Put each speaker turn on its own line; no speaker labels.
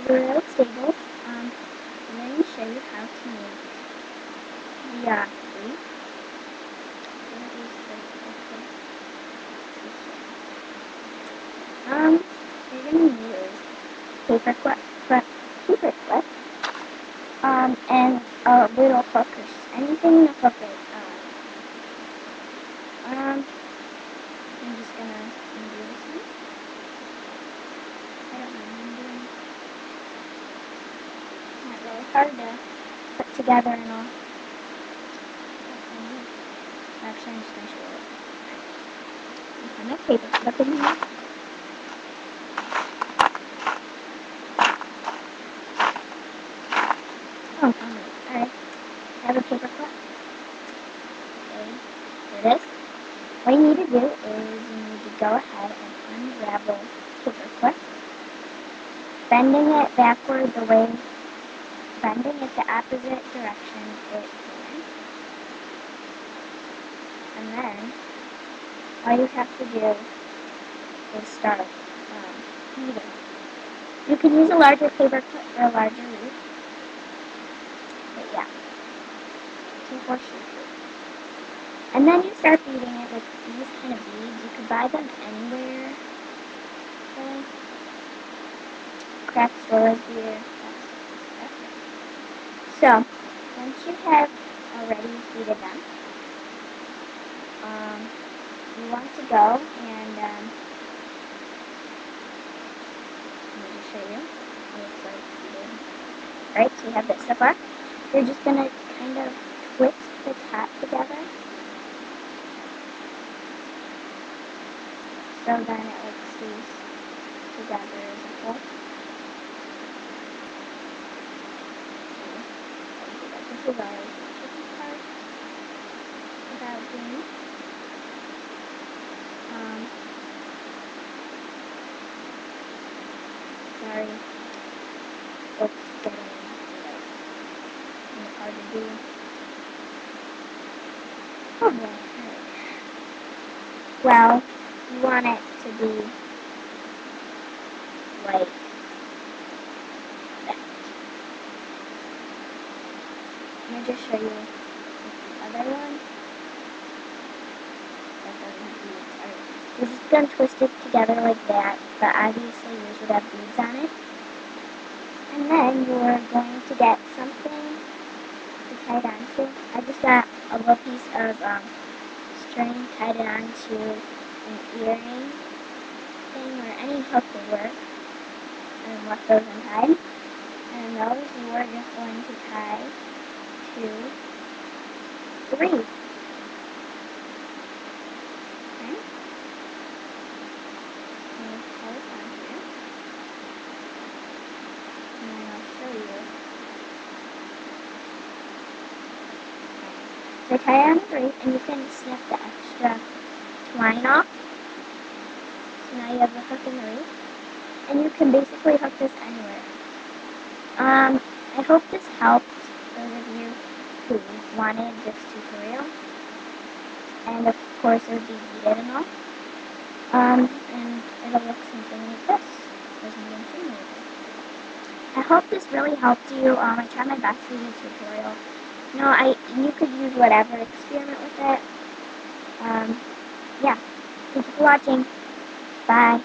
real stable. I'm going to show you how to make the wreath. You're going to use paper clip, and a little hook or anything to hook it on. I'm just going to undo this one. I don't mind undoing it. Not really hard to put together and all. Actually, I'm just going to show it. Put my paper clip in here. Oh, alright. I have a paper clip. Okay, here it is. What you need to do is you need to go ahead and unravel the paper clip, bending it backward bending it the opposite direction it came in. And then, all you have to do is start beating. You can use a larger paper clip or a larger leaf. But yeah, 2 horseshoe shape. And then you start beating it with these kind of beads. You can buy them anywhere. Okay. Craft stores, beer. So, once you have already beaded them, you want to go and let me just show you. It looks like beaded. Alright, so you have this so far. You're just going to kind of twist the top together. So then it stays together as a whole. This is always the tricky part about doing. Sorry, it's getting hard to do. Oh boy. Well, you want it to be like that. Let me just show you the other one. That doesn't have beads. Alright. You're just going to twist it together like that, but obviously yours would have beads on it. And then you're going to get something to tie it onto. I just got a little piece of string, tied it onto an earring thing, or any hook will work, and left those untied. And those you are just going to tie to the wreath. Okay? I'm going to tie this on here, and then I'll show you. So tie it on the wreath, and you can snip the extra twine off. So now you have the hook in the wreath, and you can basically hook this anywhere. I hope this helped those of you who wanted this tutorial, and of course it would be beaded and all. And it'll look something like this. I hope this really helped you. I tried my best to do a tutorial. You could use whatever, experiment with it. Yeah. Thank you for watching. Bye.